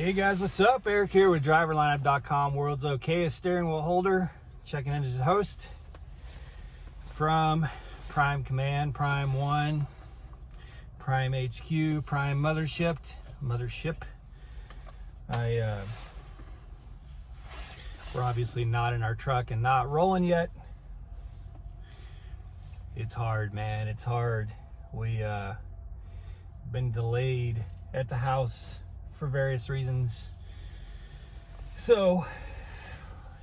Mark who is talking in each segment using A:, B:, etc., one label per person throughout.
A: Hey guys, what's up? Eric here with driverlineup.com, world's okayest steering wheel holder, checking in as a host from Prime Command, Prime 1, Prime HQ, Prime Mothership. We're obviously not in our truck and not rolling yet. It's hard, man. It's hard. We been delayed at the house for various reasons. So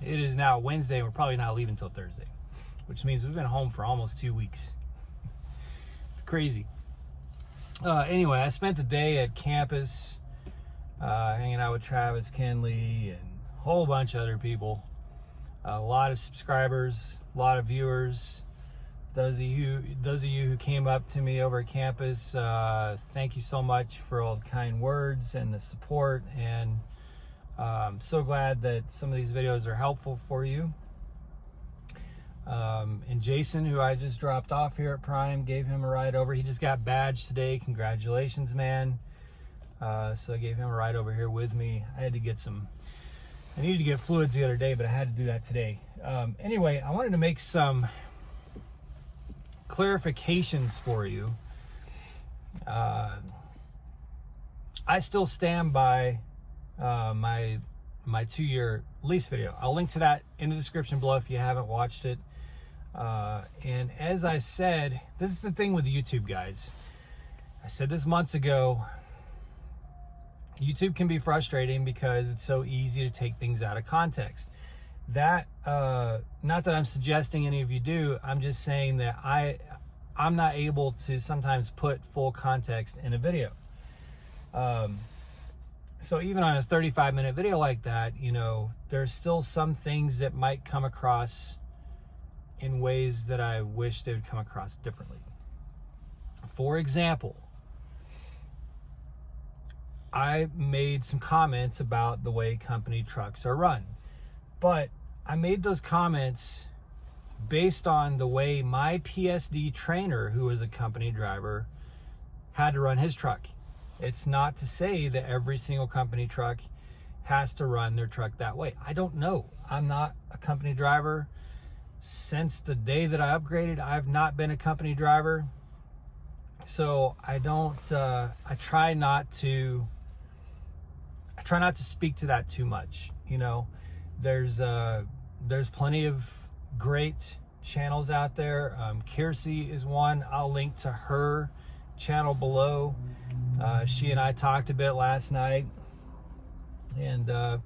A: it is now Wednesday. We're probably not leaving until Thursday, which means we've been home for almost 2 weeks. It's crazy. Anyway, I spent the day at campus hanging out with Travis Kenley and a whole bunch of other people. A lot of subscribers, a lot of viewers. Those of you who came up to me over at campus, thank you so much for all the kind words and the support, and I'm so glad that some of these videos are helpful for you. And Jason, who I just dropped off here at Prime, gave him a ride over. He just got badged today. Congratulations, man. So I gave him a ride over here with me. I needed to get fluids the other day, but I had to do that today. Anyway, I wanted to make some clarifications for you. I still stand by my 2-year lease video. I'll link to that in the description below if you haven't watched it. And as I said, this is the thing with YouTube, guys. I said this months ago. YouTube can be frustrating because it's so easy to take things out of context. That not that I'm suggesting any of you do. I'm just saying that I'm not able to sometimes put full context in a video. So even on a 35-minute video like that, you know, there's still some things that might come across in ways that I wish they would come across differently. For example, I made some comments about the way company trucks are run, but I made those comments based on the way my PSD trainer, who is a company driver, had to run his truck. It's not to say that every single company truck has to run their truck that way. I don't know. I'm not a company driver. Since the day that I upgraded, I've not been a company driver. So I try not to speak to that too much. You know, there's plenty of great channels out there. Kiersey is one. I'll link to her channel below. She and I talked a bit last night, and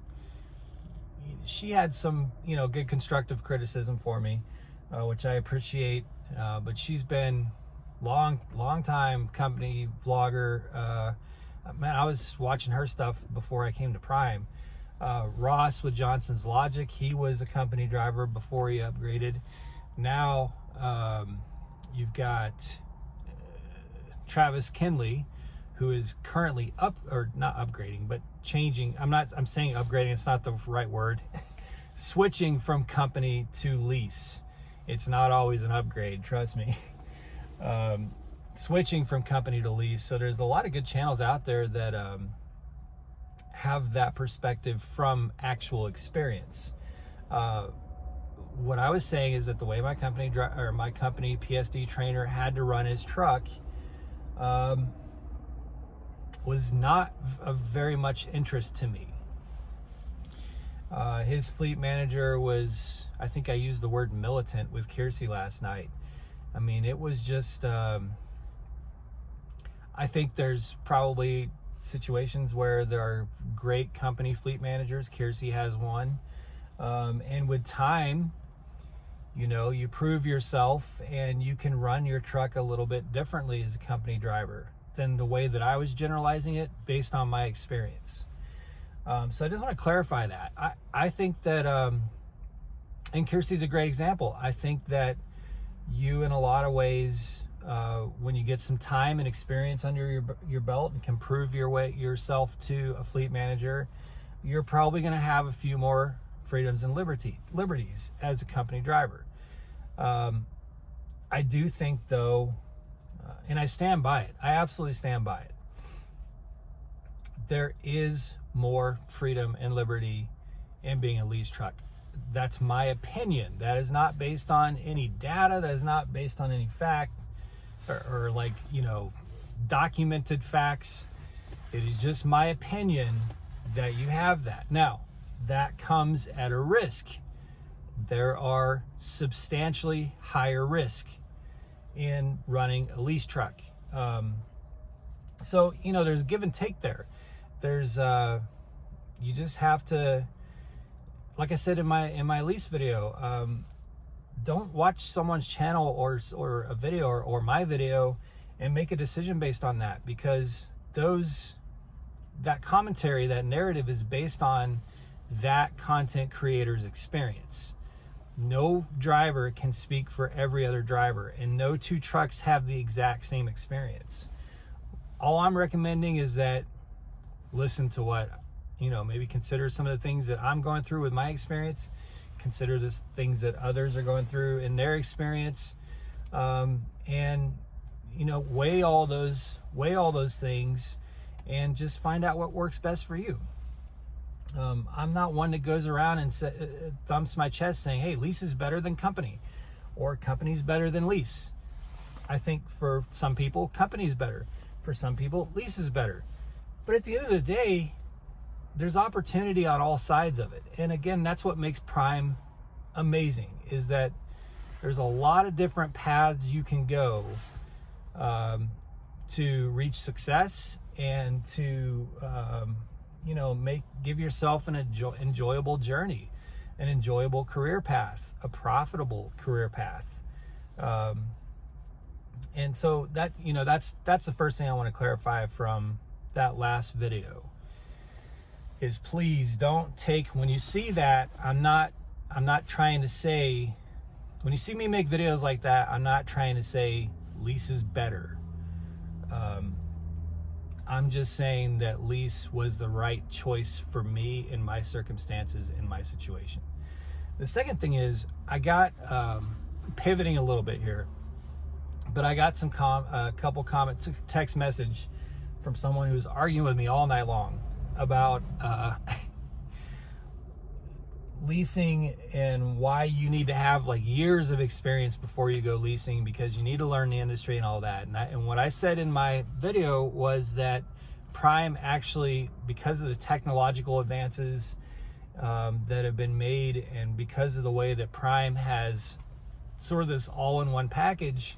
A: she had some, you know, good constructive criticism for me, which I appreciate. But she's been long time company vlogger. Man, I was watching her stuff before I came to Prime. Ross with Johnson's Logic, he was a company driver before he upgraded. Now you've got Travis Kenley, who is currently not upgrading, but changing. I'm saying upgrading, it's not the right word. Switching from company to lease. It's not always an upgrade, trust me. Switching from company to lease. So there's a lot of good channels out there that have that perspective from actual experience. What I was saying is that the way my company PSD trainer had to run his truck was not of very much interest to me. His fleet manager was, I think I used the word militant with Kiersey last night. I mean, it was just, I think there's probably situations where there are great company fleet managers. Kiersey has one. And with time, you know, you prove yourself and you can run your truck a little bit differently as a company driver than the way that I was generalizing it based on my experience. So I just want to clarify that. I think that, and Kiersey's a great example. I think that you, in a lot of ways, when you get some time and experience under your belt and can prove yourself to a fleet manager, you're probably going to have a few more freedoms and liberties as a company driver. I do think, though, and I stand by it. I absolutely stand by it. There is more freedom and liberty in being a lease truck. That's my opinion. That is not based on any data. That is not based on any fact or like, documented facts. It is just my opinion that you have that. Now, that comes at a risk. There are substantially higher risk in running a lease truck. So, there's give and take there. There's, you just have to, like I said in my lease video, don't watch someone's channel or a video or my video and make a decision based on that, because that commentary, that narrative is based on that content creator's experience. No driver can speak for every other driver, and no two trucks have the exact same experience. All I'm recommending is that listen to what, maybe consider some of the things that I'm going through with my experience, consider the things that others are going through in their experience, and weigh all those things and just find out what works best for you. I'm not one that goes around and thumps my chest saying, hey, lease is better than company, or company's better than lease. I think for some people, company's better. For some people, lease is better. But at the end of the day, there's opportunity on all sides of it. And again, that's what makes Prime amazing, is that there's a lot of different paths you can go to reach success and to give yourself an enjoyable journey, an enjoyable career path, a profitable career path. And so that, that's the first thing I want to clarify from that last video, is please don't take, when you see that, I'm not trying to say, when you see me make videos like that, I'm not trying to say lease is better. I'm just saying that lease was the right choice for me in my circumstances, in my situation. The second thing is, I got, pivoting a little bit here, but I got a couple comments, text message from someone who was arguing with me all night long about leasing and why you need to have like years of experience before you go leasing, because you need to learn the industry and all that. And what I said in my video was that Prime actually, because of the technological advances that have been made, and because of the way that Prime has sort of this all-in-one package,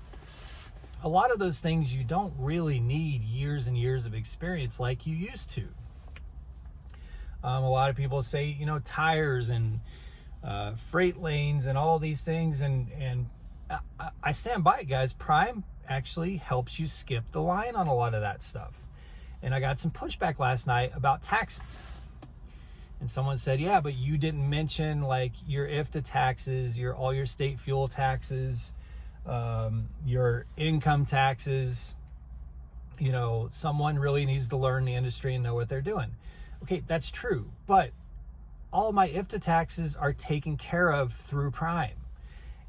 A: a lot of those things you don't really need years and years of experience like you used to. A lot of people say, tires and freight lanes and all these things, and I stand by it, guys. Prime actually helps you skip the line on a lot of that stuff. And I got some pushback last night about taxes. And someone said, yeah, but you didn't mention like your IFTA taxes, all your state fuel taxes, your income taxes. Someone really needs to learn the industry and know what they're doing. Okay, that's true, but all my IFTA taxes are taken care of through Prime,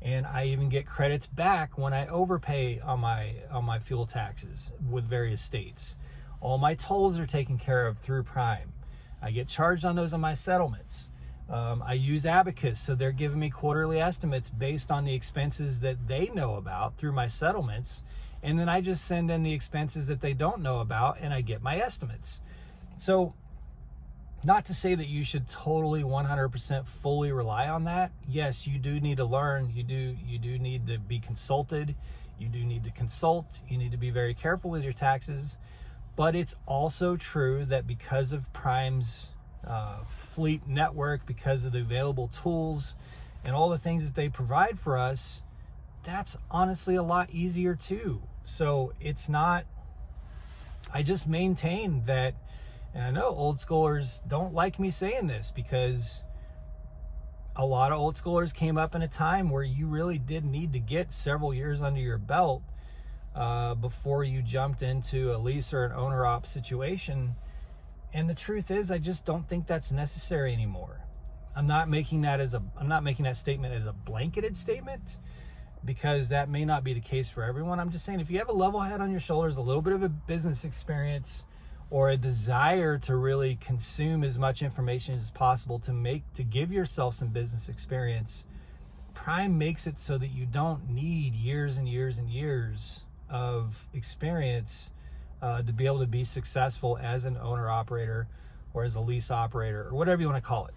A: and I even get credits back when I overpay on my fuel taxes with various states. All my tolls are taken care of through Prime. I get charged on those on my settlements. I use Abacus, so they're giving me quarterly estimates based on the expenses that they know about through my settlements, and then I just send in the expenses that they don't know about, and I get my estimates. So, not to say that you should totally 100% fully rely on that. Yes, you do need to learn. You do need to be consulted. You do need to consult. You need to be very careful with your taxes. But it's also true that because of Prime's fleet network, because of the available tools and all the things that they provide for us, that's honestly a lot easier too. So it's not, I just maintain that. And I know old schoolers don't like me saying this, because a lot of old schoolers came up in a time where you really did need to get several years under your belt before you jumped into a lease or an owner-op situation. And the truth is, I just don't think that's necessary anymore. I'm not making that statement as a blanketed statement, because that may not be the case for everyone. I'm just saying, if you have a level head on your shoulders, a little bit of a business experience, or a desire to really consume as much information as possible to give yourself some business experience, Prime makes it so that you don't need years and years and years of experience to be able to be successful as an owner operator or as a lease operator or whatever you want to call it.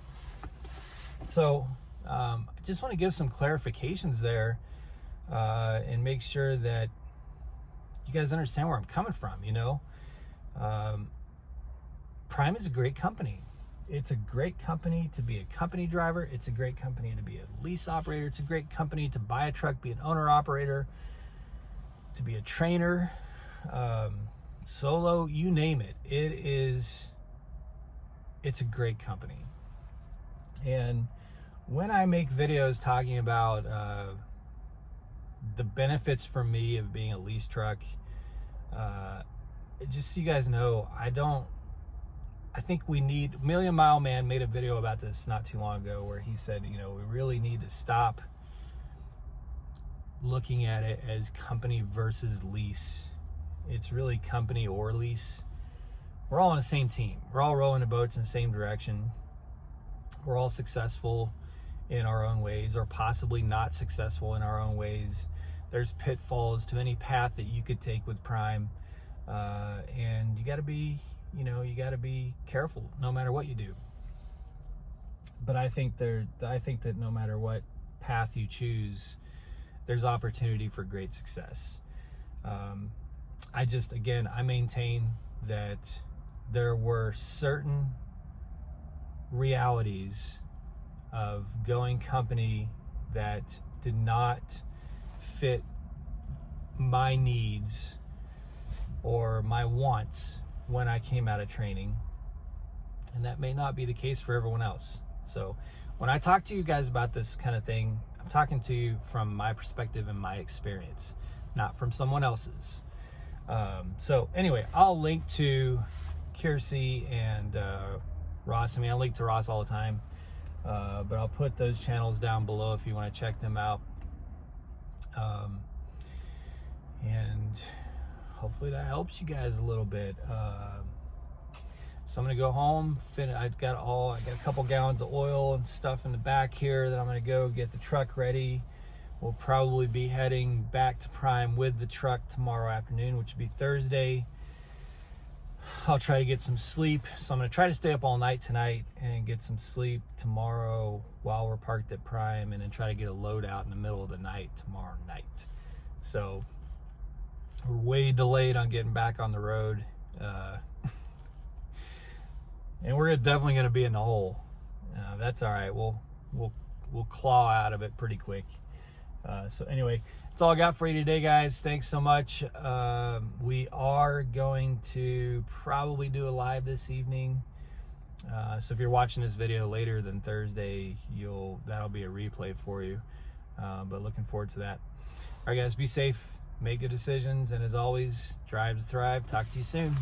A: So I just want to give some clarifications there and make sure that you guys understand where I'm coming from. Prime is a great company. It's a great company to be a company driver. It's a great company to be a lease operator. It's a great company to buy a truck, be an owner operator, to be a trainer, solo, you name it. It's a great company. And when I make videos talking about the benefits for me of being a lease truck, just so you guys know, I think we need, Million Mile Man made a video about this not too long ago where he said, we really need to stop looking at it as company versus lease. It's really company or lease. We're all on the same team. We're all rowing the boats in the same direction. We're all successful in our own ways, or possibly not successful in our own ways. There's pitfalls to any path that you could take with Prime, and you got to be careful no matter what you do. But I think that no matter what path you choose, there's opportunity for great success. I maintain that there were certain realities of going company that did not fit my needs or my wants when I came out of training, and that may not be the case for everyone else. So when I talk to you guys about this kind of thing, I'm talking to you from my perspective and my experience, not from someone else's. So anyway, I'll link to Kiersey and Ross. I link to Ross all the time, but I'll put those channels down below if you want to check them out. And hopefully that helps you guys a little bit. So I'm gonna go home. I got a couple gallons of oil and stuff in the back here that I'm gonna go get the truck ready. We'll probably be heading back to Prime with the truck tomorrow afternoon, which would be Thursday. I'll try to get some sleep. So I'm gonna try to stay up all night tonight and get some sleep tomorrow while we're parked at Prime, and then try to get a load out in the middle of the night tomorrow night. So we're way delayed on getting back on the road. And we're definitely going to be in the hole. That's all right. We'll claw out of it pretty quick. So anyway, that's all I got for you today, guys. Thanks so much. We are going to probably do a live this evening. So if you're watching this video later than Thursday, that'll be a replay for you. But looking forward to that. All right, guys, be safe, make good decisions, and as always, drive to thrive. Talk to you soon.